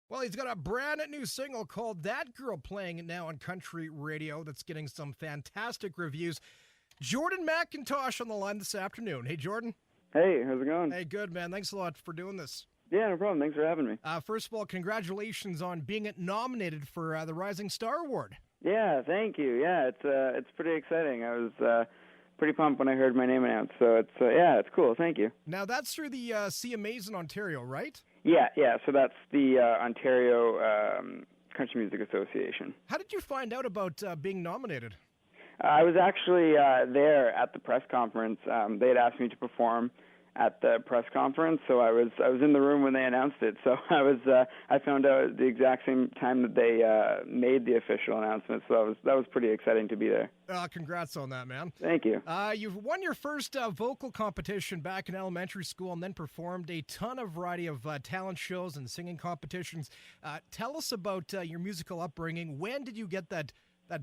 Well, he's got a brand new single called That Girl playing now on country radio that's getting some fantastic reviews. Jordan McIntosh on the line this afternoon. Hey, Jordan. Hey, how's it going? Hey, good, man. Thanks a lot for doing this. Yeah, no problem. Thanks for having me. First of all, congratulations on being nominated for the Rising Star Award. Yeah, thank you. Yeah, it's pretty exciting. I was pretty pumped when I heard my name announced. So it's cool. Thank you. Now, that's through the CMAs in Ontario, right? Yeah. So that's the Ontario Country Music Association. How did you find out about being nominated? I was actually there at the press conference. They had asked me to perform at the press conference, so I was in the room when they announced it. So I found out at the exact same time that they made the official announcement. So that was pretty exciting to be there. Congrats on that, man. Thank you. You've won your first vocal competition back in elementary school, and then performed a ton of variety of talent shows and singing competitions. Tell us about your musical upbringing. When did you get that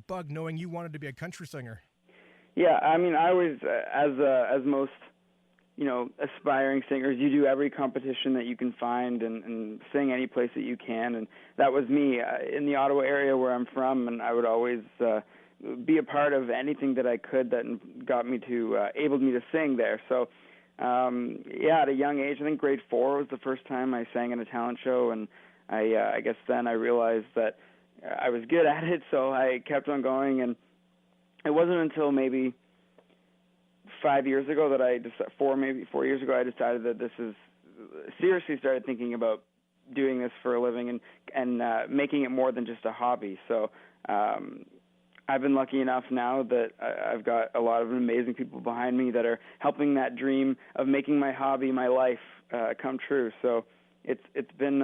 bug, knowing you wanted to be a country singer? Yeah, I mean, I was as most aspiring singers, you do every competition that you can find and sing any place that you can, and that was me in the Ottawa area where I'm from, and I would always be a part of anything that I could that got me to able me to sing there. So at a young age, I think grade 4 was the first time I sang in a talent show, and I guess then I realized that I was good at it, so I kept on going, and it wasn't until maybe 5 years ago that maybe 4 years ago, I decided that this is seriously started thinking about doing this for a living and making it more than just a hobby. So I've been lucky enough now that I've got a lot of amazing people behind me that are helping that dream of making my hobby my life come true. So it's been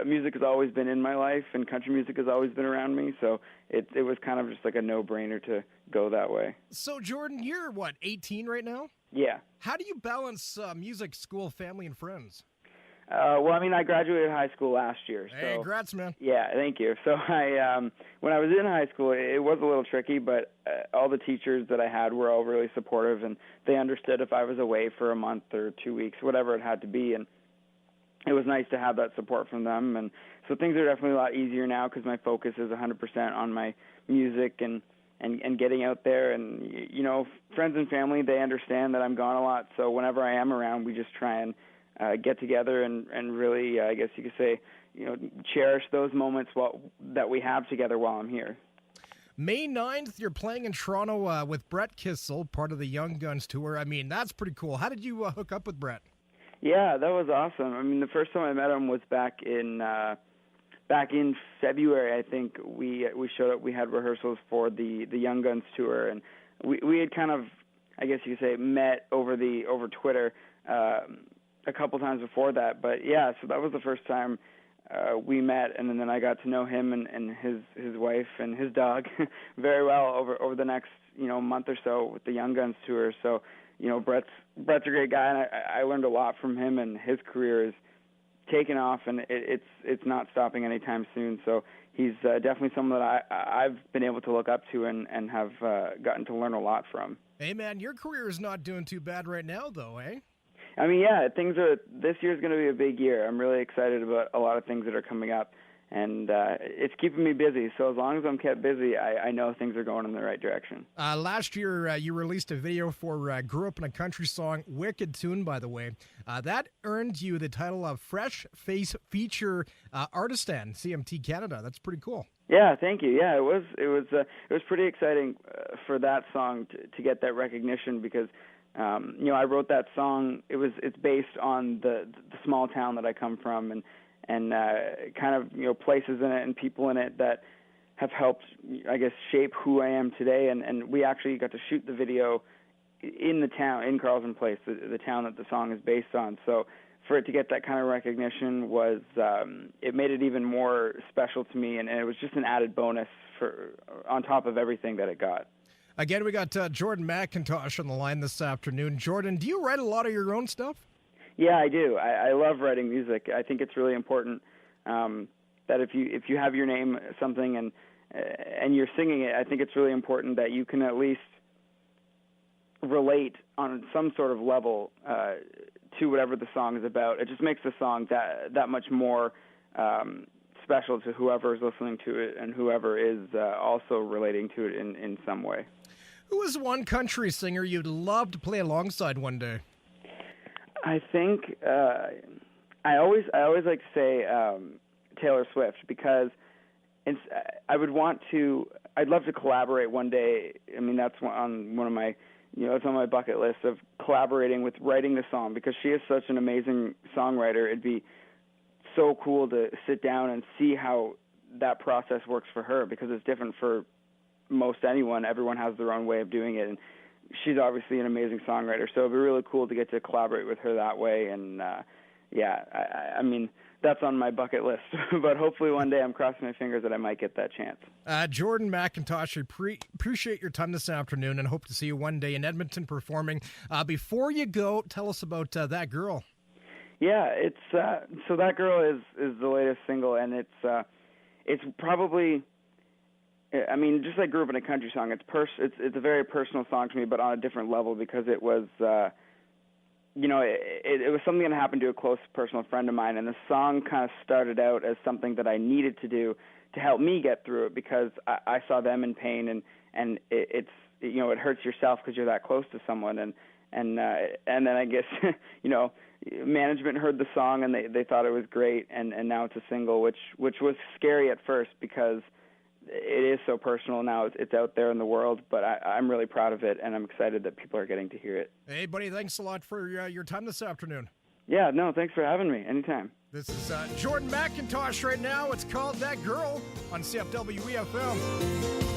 music has always been in my life, and country music has always been around me. So it was kind of just like a no-brainer to go that way. So Jordan, you're 18 right now? Yeah. How do you balance music, school, family, and friends? Well, I mean, I graduated high school last year. So, hey, congrats, man. Yeah, thank you. So when I was in high school, it was a little tricky, but all the teachers that I had were all really supportive, and they understood if I was away for a month or 2 weeks, whatever it had to be, and it was nice to have that support from them. And so things are definitely a lot easier now because my focus is 100% on my music and getting out there. And, friends and family, they understand that I'm gone a lot. So whenever I am around, we just try and get together and really, I guess you could say, cherish those moments that we have together while I'm here. May 9th, you're playing in Toronto with Brett Kissel, part of the Young Guns tour. I mean, that's pretty cool. How did you hook up with Brett? Yeah, that was awesome. I mean, the first time I met him was back in February. I think we showed up. We had rehearsals for the Young Guns tour, and we had kind of, I guess you could say, met over Twitter a couple times before that. But yeah, so that was the first time we met, and then I got to know him and his wife and his dog very well over the next month or so with the Young Guns tour. So Brett's a great guy, and I learned a lot from him, and his career is taken off, and it's not stopping anytime soon. So he's definitely someone that I've been able to look up to and have gotten to learn a lot from. Hey, man, your career is not doing too bad right now, though, eh? I mean, yeah, this year's going to be a big year. I'm really excited about a lot of things that are coming up, and it's keeping me busy. So as long as I'm kept busy, I know things are going in the right direction. Last year, you released a video for Grew Up in a Country Song, wicked tune, by the way. That earned you the title of Fresh Face Feature Artistan, CMT Canada. That's pretty cool. Yeah, thank you. Yeah, it was pretty exciting for that song to get that recognition because I wrote that song. It's based on the small town that I come from, and kind of places in it and people in it that have helped, I guess, shape who I am today. And we actually got to shoot the video in the town, in Carleton Place, the town that the song is based on. So for it to get that kind of recognition was it made it even more special to me, and it was just an added bonus on top of everything that it got. Again, we got Jordan McIntosh on the line this afternoon. Jordan, do you write a lot of your own stuff? Yeah, I do. I love writing music. I think it's really important that if you have your name something and you're singing it, I think it's really important that you can at least relate on some sort of level to whatever the song is about. It just makes the song that much more special to whoever is listening to it and whoever is also relating to it in some way. Who is one country singer you'd love to play alongside one day? I think I always like to say Taylor Swift, because I'd love to collaborate one day. I mean, that's on one of my, it's on my bucket list of collaborating with writing the song, because she is such an amazing songwriter. It'd be so cool to sit down and see how that process works for her, because it's different for most anyone. Everyone has their own way of doing it, and she's obviously an amazing songwriter. So it'd be really cool to get to collaborate with her that way. And I mean, that's on my bucket list. But hopefully one day, I'm crossing my fingers that I might get that chance. Jordan McIntosh, I appreciate your time this afternoon and hope to see you one day in Edmonton performing. Before you go, tell us about That Girl. Yeah, it's so That Girl is the latest single, and it's probably, I mean, just like Grew Up in a Country Song, it's a very personal song to me, but on a different level, because it was it was something that happened to a close personal friend of mine, and the song kind of started out as something that I needed to do to help me get through it, because I saw them in pain, and it hurts yourself because you're that close to someone, and then I guess management heard the song and they thought it was great, and now it's a single, which was scary at first, because it is so personal now. It's out there in the world, but I'm really proud of it, and I'm excited that people are getting to hear it. Hey, buddy, thanks a lot for your time this afternoon. Yeah, no, thanks for having me. Anytime. This is Jordan McIntosh right now. It's called That Girl on CFWE FM.